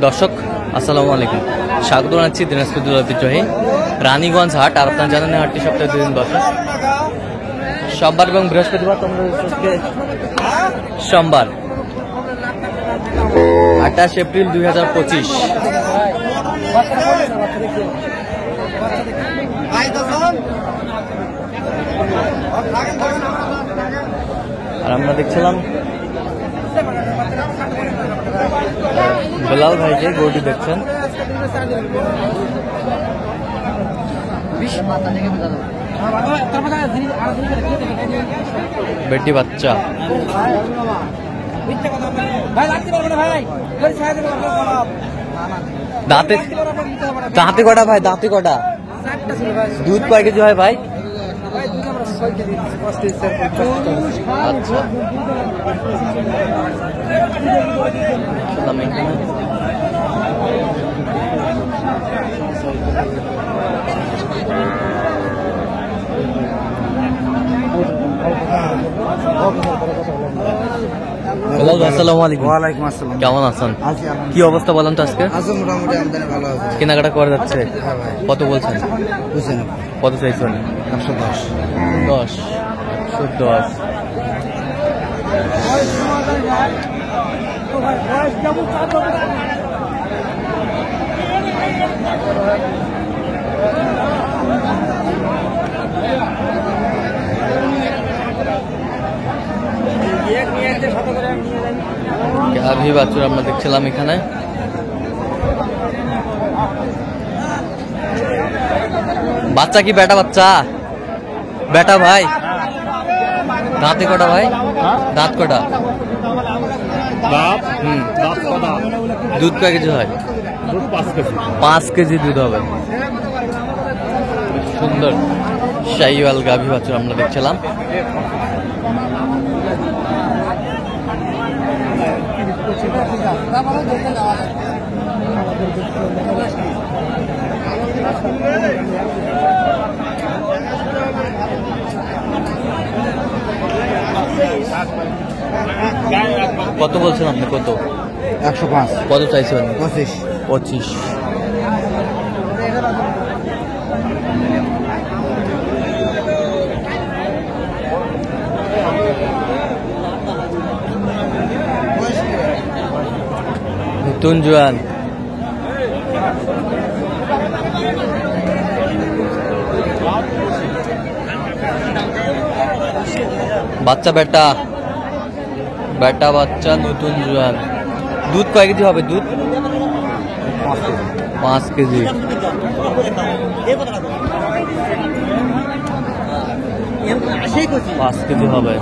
দর্শক আসসালামু আলাইকুম, স্বাগত জানাচ্ছি দিনাজপুর জেলার ঐতিহ্যবাহী রানীগঞ্জ হাট। আর আপনারা জানেন হাটটি সপ্তাহে 2 দিন বসে, সোমবার এবং বৃহস্পতিবার। তোমরা সোমবার 28 এপ্রিল 2025। আর আমরা দেখছিলাম বেলাল ভাই যে গরুটি দেখছেন, বেটি বাচ্চা। দাঁতে দাঁতে কটা ভাই? দাঁতে কটা? দুধ কয় কেজি হয় ভাই? আচ্ছা, আসসালামু আলাইকুম। ওয়ালাইকুম আসসালাম। কেমন আছেন? কি অবস্থা বলেন তো আজকে? মোটামুটি আমদানি ভালো আছে। কেনাকাটা করা যাচ্ছে? কত বলছেন? কত চাইছেন? 110। 110। গাভী বাছুর আমরা দেখছিলাম এখানে। বাচ্চা কি বেটা বাচ্চা? বেটা ভাই। দাঁতে কটা ভাই? দাঁত কটা? দুধ কয় কেজি হয়? 5 কেজি দুধ হবে। সুন্দর শাহিওয়াল গাভী বাছুর আমরা দেখছিলাম। কত বলছেন আপনি? কত? 105। কত চাইছেন? 25। নতুন জোয়ান। বাচ্চা বেটা বেটা বাচ্চা নতুন জোয়ান। দুধ কয় কেজি হবে? দুধ 5 কেজি। পাঁচ কেজি হবে।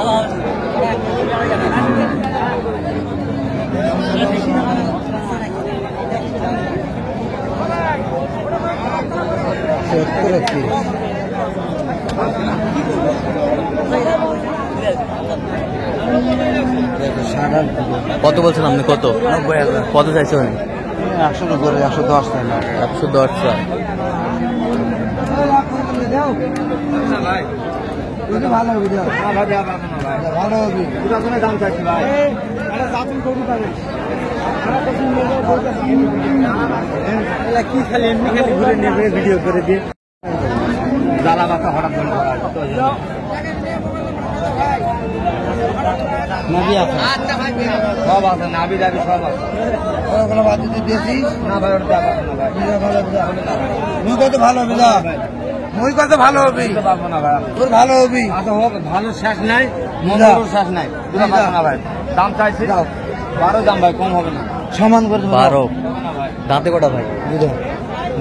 কত বলছেন আপনি? কত? 90,000। কত চাইছেন? 110 চাই না। 110 চাই। ভালো হবে, ভালো হবে। দাম চাইছি ভাই। কি খালি এমনি খালি ঘুরে নেবে ভিডিও করে দিয়ে জ্বালা বাতা হঠাৎ নাবি আছে, সব আছে, নাবি দাবি সব আছে। ওগুলো বাদ দিতে দিয়েছিস না ভাই? ওটা মুই কত ভালো হবে না, মুই কত ভালো হবে পারবো না ভাই। তোর ভালো হবে? আচ্ছা হোক, ভালো শেষ নাই, মন্দিরও শেষ নাই। না ভাই, দাম চাইছি 12 দাম ভাই, কম হবে না। সমান করে 12। দাঁতে কটা ভাই?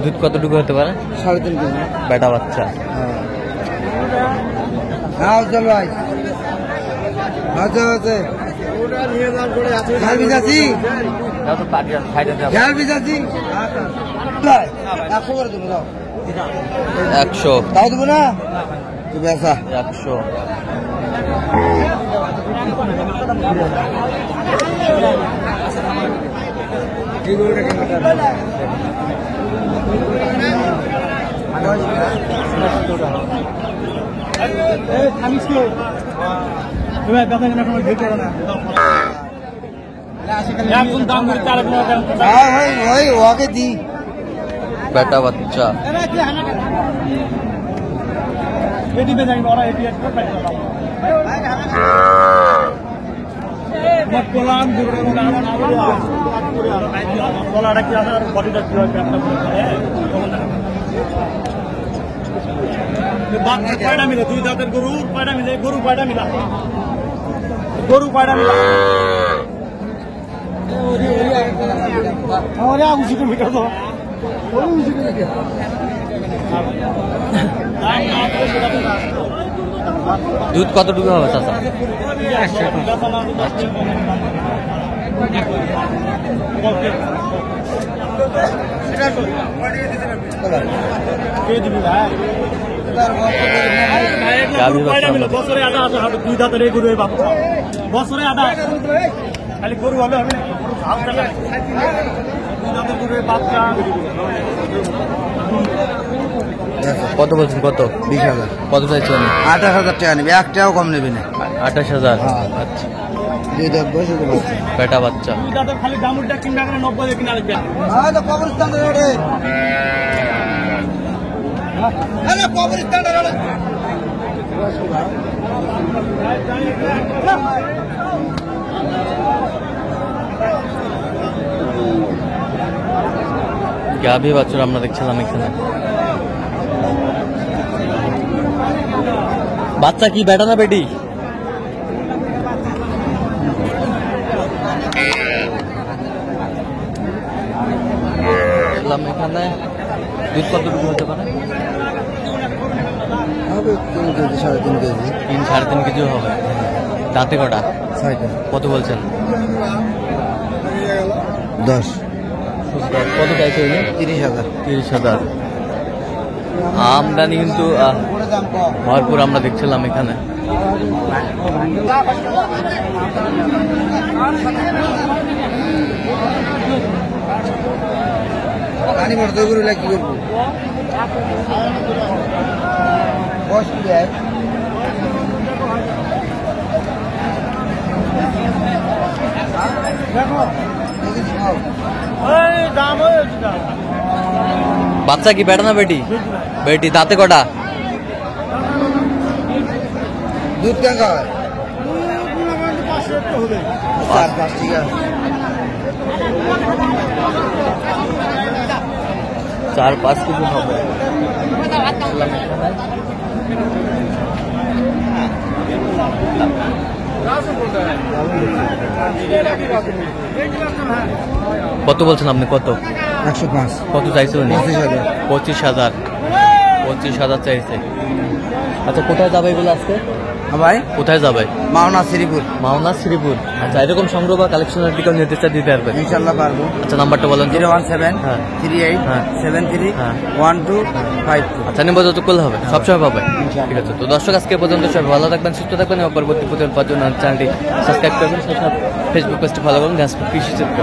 দুধ কতটুকু হতে পারে? 3.5 কেজি। বেটা বাচ্চা। হ্যাঁ চল ভাই। আচ্ছা আচ্ছা, খেয়াল বিজাছি, খেয়াল বিজাছি। 100 করে দেবো, দাও। 100 তাও দেবো না তুই বেসা। 100। ওই ওকে দি বেটা বাচ্চা পায়রা মিলে 2 দাঁতের গরু পায়রা মিলে গরু পায়রা মিলা গরু পায়রা মিলা ওরে আগুছি তুমি কত দুধ কতটুকু হবে চাচা? বছরে আদা আছে 2 দাঁতের এই গরু বছরে আদা খালি গরু হলে হবে কত বলছেন? কত? 20,000। কত চাইছেন? 28,000 টাকা নেবে, 1 টাকাও কম নেবে না। 28,000। হ্যাঁ। আচ্ছা, দুই দাঁত বয়সে তো বাচ্চা। বেটা বাচ্চা। খালি দামুরটা কিনবে 90 কিনা লাগবে তো কবরস্থান রে কবরস্থান রে গাভী বাছুর আমরা দেখছিলাম এখানে। বাচ্চা কি বেটা না বেটি? এখানে দুধ কতটুকু হতে পারে? হবে 3 কেজি 3.5 কেজি। 3-3.5 কেজি হবে। দাঁতে কটা? 6টা। কত বলছেন? 10। কত চাইছে? 30,000। 30,000। আমদানি কিন্তু ভরপুর আমরা দেখছিলাম এখানে। পানি ভরতে গরু কি করবো? বস কি দেয়? বাচ্চা কি বেটা না বেটি? বেটি। দাঁতে কটা? দুধ কেন খাওয়ায়? 4-5। ঠিক আছে। 4-5 কেজি হবে। কত বলছেন আপনি? কত? 105। কত চাইছে উনি? 25,000। 25,000। 25,000 চাইছে। আচ্ছা, কোথায় যাবে এগুলো আজকে? ভাই কোথায় যাবে? মাওনা শ্রীপুর। মাওনা শ্রীপুর। আচ্ছা, এরকম সংগ্রহ বা কালেকশনের দিকেও নির্দেশটা দিতে পারবেন? ইনশাল্লাহ পারবো। আচ্ছা, নাম্বারটা বলেন। 017 হ্যাঁ। 38 হ্যাঁ। 73 হ্যাঁ। 1252। আচ্ছা, নির্বাচন যত করলে হবে, সবসময় পাবে। ঠিক আছে। তো দর্শক, আজকে পর্যন্ত সবাই ভালো থাকবেন, সুস্থ থাকবেন এবং পরবর্তী প্রতিদিন পাওয়ার জন্য চ্যানেলটি সাবস্ক্রাইব করবেন, সাথে ফেসবুক পেজটি ফলো করুন, কৃষি চিত্র।